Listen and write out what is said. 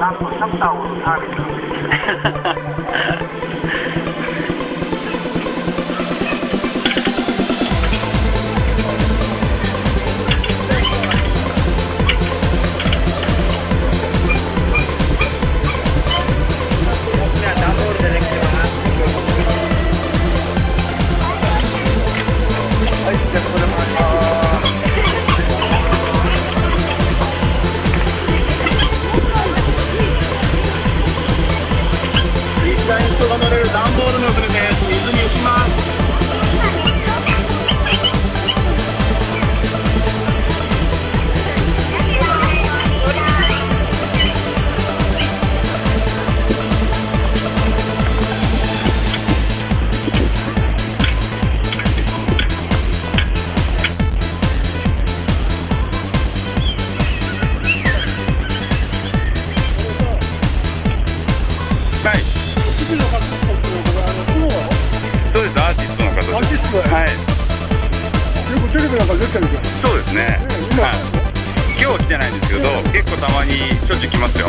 なんとシャッターを押すサービスなんです。人が乗れる段ボールの船です。水に浮きます。はい。そうです、アーティストの方です。アーティストはい。よくテレビなんか出てるじゃん。そうですね。今日は来てないんですけど、結構たまにしょっちゅう来ますよ。